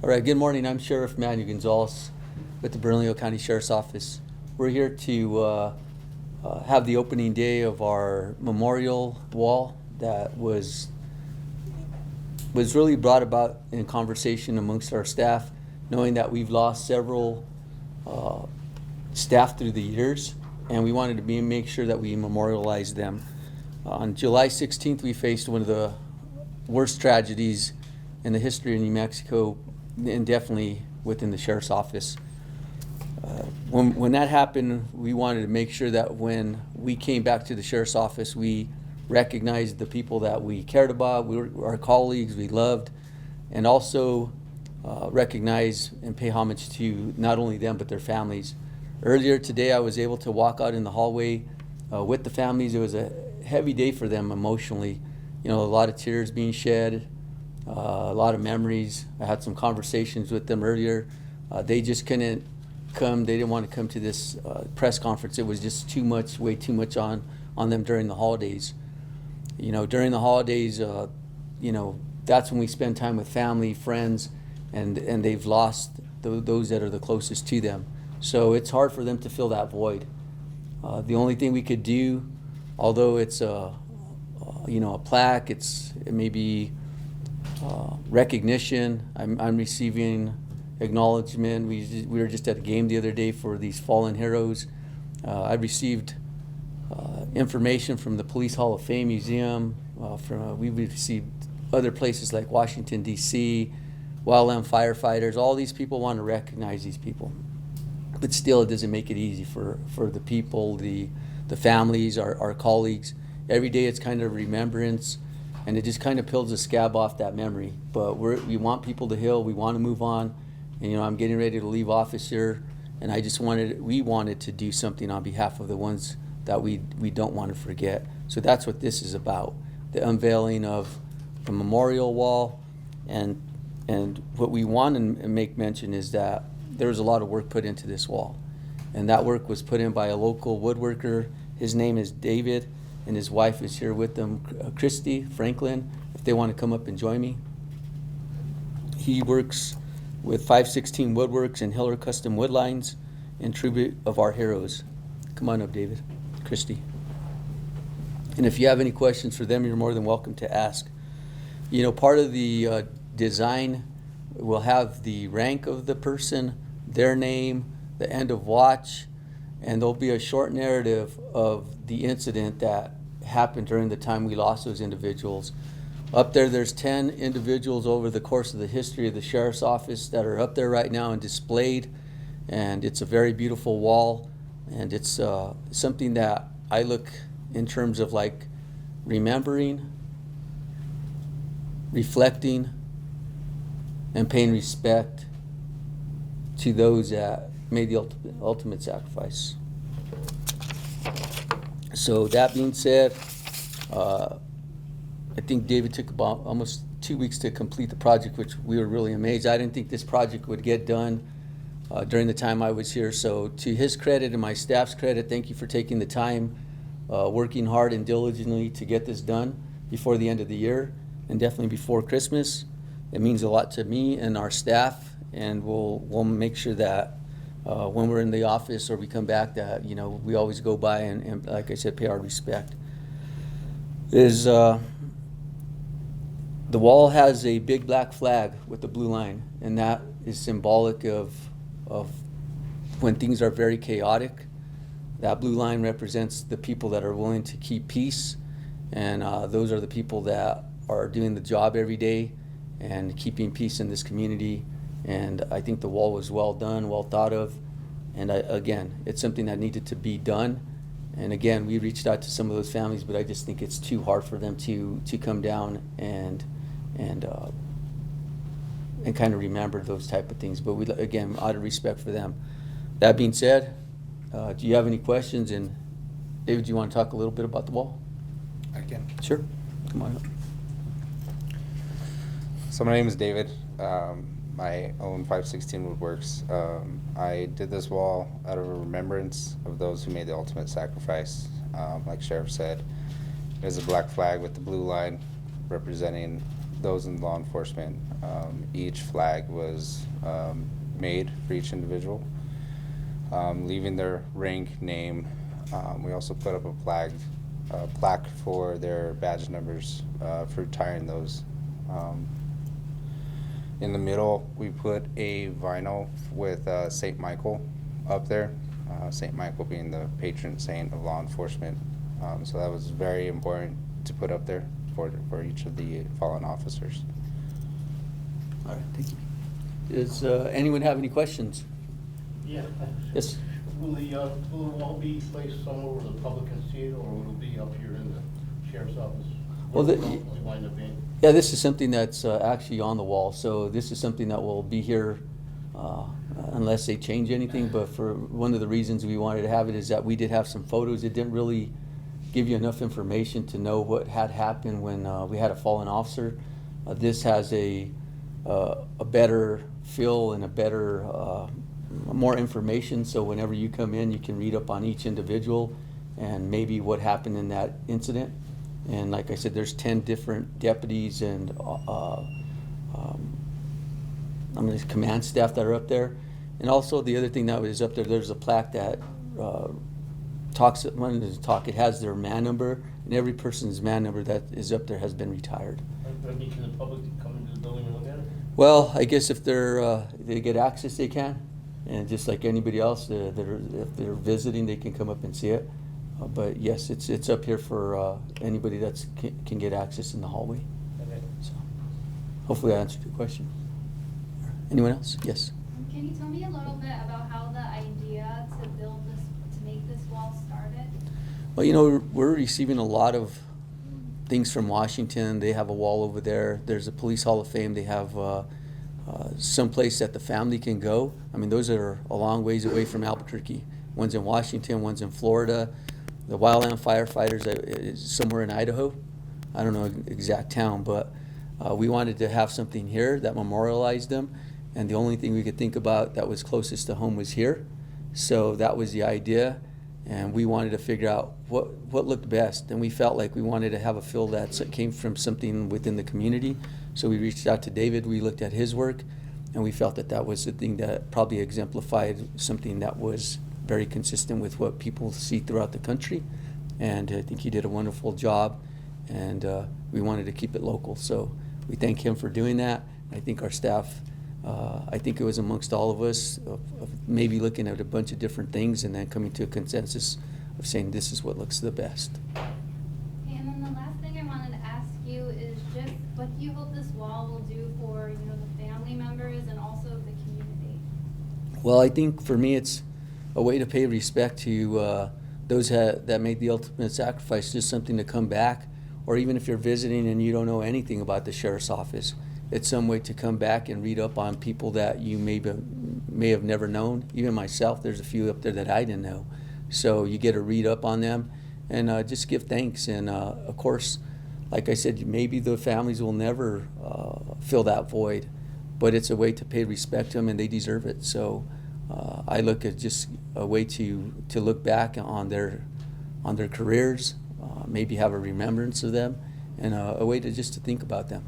All right, good morning. I'm Sheriff Manny Gonzales with the Bernalillo County Sheriff's Office. We're here to have the opening day of our memorial wall that was really brought about in conversation amongst our staff, knowing that we've lost several staff through the years, and we wanted to make sure that we memorialize them. On July 16th, we faced one of the worst tragedies in the history of New Mexico, and definitely within the sheriff's office. When that happened, we wanted to make sure that when we came back to the sheriff's office, we recognized the people that we cared about, our colleagues we loved, and also recognize and pay homage to not only them but their families. Earlier today, I was able to walk out in the hallway with the families. It was a heavy day for them emotionally. You know, a lot of tears being shed, a lot of memories. I had some conversations with them earlier. They just couldn't come. They didn't want to come to this press conference. It was just too much, way too much on them during the holidays. You know, during the holidays, you know, that's when we spend time with family, friends, and they've lost those that are the closest to them. So it's hard for them to fill that void. The only thing we could do, although it's a plaque, it may be recognition. I'm receiving acknowledgement. We were just at a game the other day for these fallen heroes. I received information from the Police Hall of Fame Museum. We received other places like Washington, D.C., wildland firefighters. All these people want to recognize these people. But still, it doesn't make it easy for the people, the families, our colleagues. Every day it's kind of remembrance, and it just kind of peels the scab off that memory. But we want people to heal. We want to move on. And, you know, I'm getting ready to leave office here, and we wanted to do something on behalf of the ones that we don't want to forget. So that's what this is about, the unveiling of the memorial wall. And what we want to make mention is that there was a lot of work put into this wall. And that work was put in by a local woodworker. His name is David, and his wife is here with them, Christy Franklin, if they want to come up and join me. He works with 516 Woodworks and Hiller Custom Wood Lines in tribute of our heroes. Come on up, David, Christy. And if you have any questions for them, you're more than welcome to ask. You know, part of the design will have the rank of the person, their name, the end of watch, and there'll be a short narrative of the incident that happened during the time we lost those individuals. Up there's 10 individuals over the course of the history of the sheriff's office that are up there right now and displayed, and it's a very beautiful wall, and it's something that I look in terms of like remembering, reflecting, and paying respect to those that made the ultimate sacrifice. So that being said, I think David took about almost 2 weeks to complete the project, which we were really amazed. I didn't think this project would get done during the time I was here. So to his credit and my staff's credit, thank you for taking the time, working hard and diligently to get this done before the end of the year, and definitely before Christmas. It means a lot to me and our staff, and we'll make sure that when we're in the office or we come back, that, you know, we always go by and like I said, pay our respect. The wall has a big black flag with a blue line, and that is symbolic of when things are very chaotic. That blue line represents the people that are willing to keep peace, and those are the people that are doing the job every day and keeping peace in this community. And I think the wall was well done, well thought of, and again, it's something that needed to be done. And again, we reached out to some of those families, but I just think it's too hard for them to come down and kind of remember those type of things. But we, again, out of respect for them. That being said, do you have any questions? And David, do you want to talk a little bit about the wall? I can. Sure. Come on up. So my name is David. I own 516 Woodworks. I did this wall out of a remembrance of those who made the ultimate sacrifice. Like Sheriff said, there's a black flag with the blue line representing those in law enforcement. Each flag was made for each individual, leaving their rank, name. We also put up a plaque for their badge numbers for retiring those. In the middle, we put a vinyl with St. Michael up there, St. Michael being the patron saint of law enforcement. So that was very important to put up there for each of the fallen officers. All right, thank you. Does anyone have any questions? Yeah. Yes. Will the wall be placed somewhere where the public can see it, or will it be up here in the sheriff's office? Well, Where will it ultimately wind up being? Yeah, this is something that's actually on the wall, so this is something that will be here unless they change anything, but for one of the reasons we wanted to have it is that we did have some photos. It didn't really give you enough information to know what had happened when we had a fallen officer. This has a better feel and a better, more information, so whenever you come in, you can read up on each individual and maybe what happened in that incident. And like I said, there's 10 different deputies and command staff that are up there. And also the other thing that is up there, there's a plaque that talks, when it talk, it has their man number, and every person's man number that is up there has been retired. I mean, can the public come into the building and look at it? Well, I guess if they get access, they can. And just like anybody else, if they're visiting, they can come up and see it. But yes, it's up here for anybody that can get access in the hallway. Okay. So hopefully I answered your question. Anyone else? Yes. Can you tell me a little bit about how the idea to make this wall started? Well, you know, we're receiving a lot of things from Washington. They have a wall over there. There's a Police Hall of Fame. They have some place that the family can go. I mean, those are a long ways away from Albuquerque. One's in Washington, one's in Florida. The wildland firefighters is somewhere in Idaho. I don't know exact town, but we wanted to have something here that memorialized them. And the only thing we could think about that was closest to home was here. So that was the idea. And we wanted to figure out what looked best. And we felt like we wanted to have a feel that came from something within the community. So we reached out to David, we looked at his work, and we felt that that was the thing that probably exemplified something that was very consistent with what people see throughout the country. And I think he did a wonderful job, and we wanted to keep it local. So we thank him for doing that. I think our staff, I think it was amongst all of us of maybe looking at a bunch of different things and then coming to a consensus of saying this is what looks the best. Okay, and then the last thing I wanted to ask you is just what do you hope this wall will do for the family members and also the community? Well, I think for me it's a way to pay respect to those that made the ultimate sacrifice, just something to come back, or even if you're visiting and you don't know anything about the sheriff's office, it's some way to come back and read up on people that you may have never known. Even myself, there's a few up there that I didn't know. So you get to read up on them and just give thanks. And of course, like I said, maybe the families will never fill that void, but it's a way to pay respect to them, and they deserve it. So I look at just a way to look back on their careers, maybe have a remembrance of them, and a way to just to think about them.